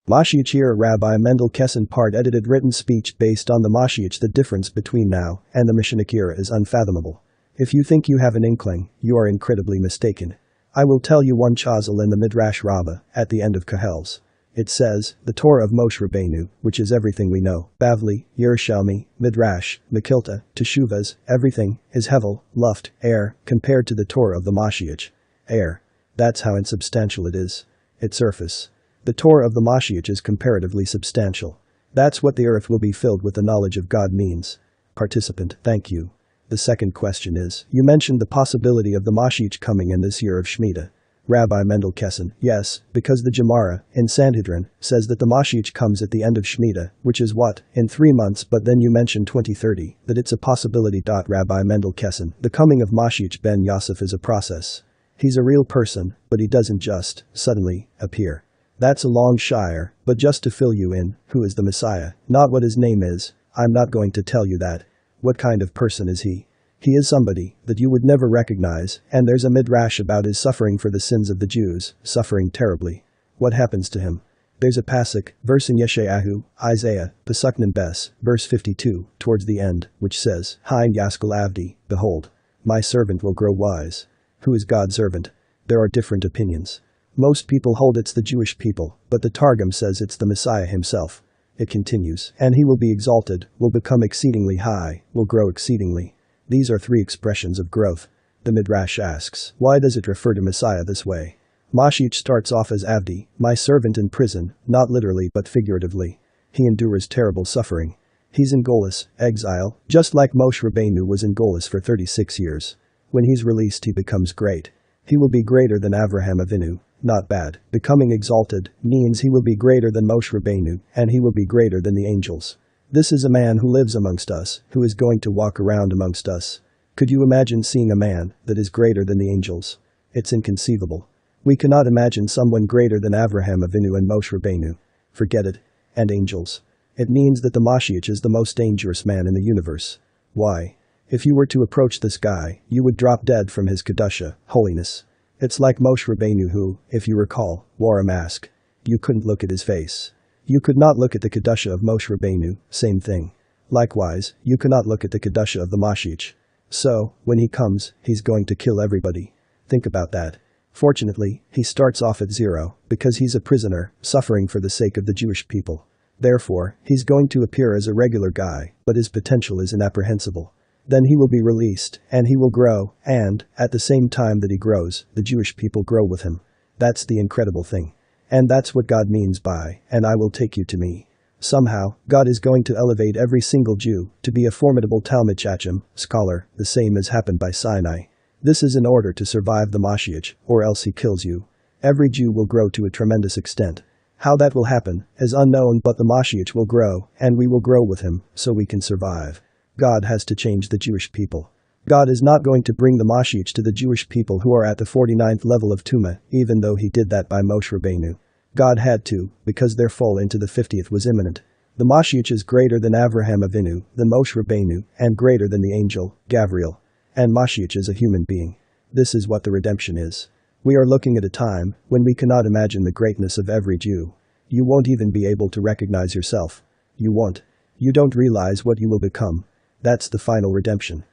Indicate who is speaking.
Speaker 1: MoShiach Rabbi Mendel Kesson part edited written speech based on the MoShiach. The difference between now and the Mashiach era is unfathomable. If you think you have an inkling, you are incredibly mistaken. I will tell you one chazal in the Midrash Rabbah, at the end of Kahels. It says, the Torah of Moshe Rabbeinu, which is everything we know, Bavli, Yerushalmi, Midrash, Mekilta, Teshuvas, everything, is Hevel, Luft, air, compared to the Torah of the Mashiach. Air. That's how insubstantial it is. Its surface. The Torah of the Mashiach is comparatively substantial. That's what the earth will be filled with the knowledge of God means. Participant, thank you. The second question is, you mentioned the possibility of the Mashiach coming in this year of Shemitah. Rabbi Mendel Kesson, yes, because the Gemara, in Sanhedrin, says that the Mashiach comes at the end of Shemitah, which is what, in 3 months, but then you mentioned 2030, that it's a possibility. Rabbi Mendel Kesson, the coming of MoShiach Ben-Yosef is a process. He's a real person, but he doesn't just, suddenly, appear. That's a long shire, but just to fill you in, who is the Messiah, not what his name is, I'm not going to tell you that. What kind of person is he? He is somebody that you would never recognize, and there's a midrash about his suffering for the sins of the Jews, suffering terribly. What happens to him? There's a pasuk, verse in Yeshayahu, Isaiah, Pasuk Bes, verse 52, towards the end, which says, Hein Yaskal Avdi, behold, my servant will grow wise. Who is God's servant? There are different opinions. Most people hold it's the Jewish people, but the Targum says it's the Messiah himself. It continues, and he will be exalted, will become exceedingly high, will grow exceedingly. These are 3 expressions of growth. The Midrash asks, why does it refer to Messiah this way? MoShiach starts off as Avdi, my servant in prison, not literally but figuratively. He endures terrible suffering. He's in Golus, exile, just like Moshe Rabbeinu was in Golus for 36 years. When he's released he becomes great. He will be greater than Avraham Avinu. Not bad. Becoming exalted means he will be greater than Moshe Rabbeinu, and he will be greater than the angels. This is a man who lives amongst us, who is going to walk around amongst us. Could you imagine seeing a man that is greater than the angels? It's inconceivable. We cannot imagine someone greater than Avraham Avinu and Moshe Rabbeinu. Forget it. And angels. It means that the Mashiach is the most dangerous man in the universe. Why? If you were to approach this guy, you would drop dead from his kedusha, holiness. It's like Moshe Rabbeinu who, if you recall, wore a mask. You couldn't look at his face. You could not look at the kedusha of Moshe Rabbeinu, same thing. Likewise, you cannot look at the kedusha of the Mashiach. So, when he comes, he's going to kill everybody. Think about that. Fortunately, he starts off at 0, because he's a prisoner, suffering for the sake of the Jewish people. Therefore, he's going to appear as a regular guy, but his potential is inapprehensible. Then he will be released, and he will grow, and, at the same time that he grows, the Jewish people grow with him. That's the incredible thing. And that's what God means by, and I will take you to me. Somehow, God is going to elevate every single Jew to be a formidable Talmid Chacham, scholar, the same as happened by Sinai. This is in order to survive the Mashiach, or else he kills you. Every Jew will grow to a tremendous extent. How that will happen is unknown, but the Mashiach will grow, and we will grow with him, so we can survive. God has to change the Jewish people. God is not going to bring the Mashiach to the Jewish people who are at the 49th level of Tumah, even though he did that by Moshe Rabbeinu. God had to, because their fall into the 50th was imminent. The Mashiach is greater than Avraham Avinu, than Moshe Rabbeinu, and greater than the angel, Gabriel. And Mashiach is a human being. This is what the redemption is. We are looking at a time when we cannot imagine the greatness of every Jew. You won't even be able to recognize yourself. You won't. You don't realize what you will become. That's the final redemption.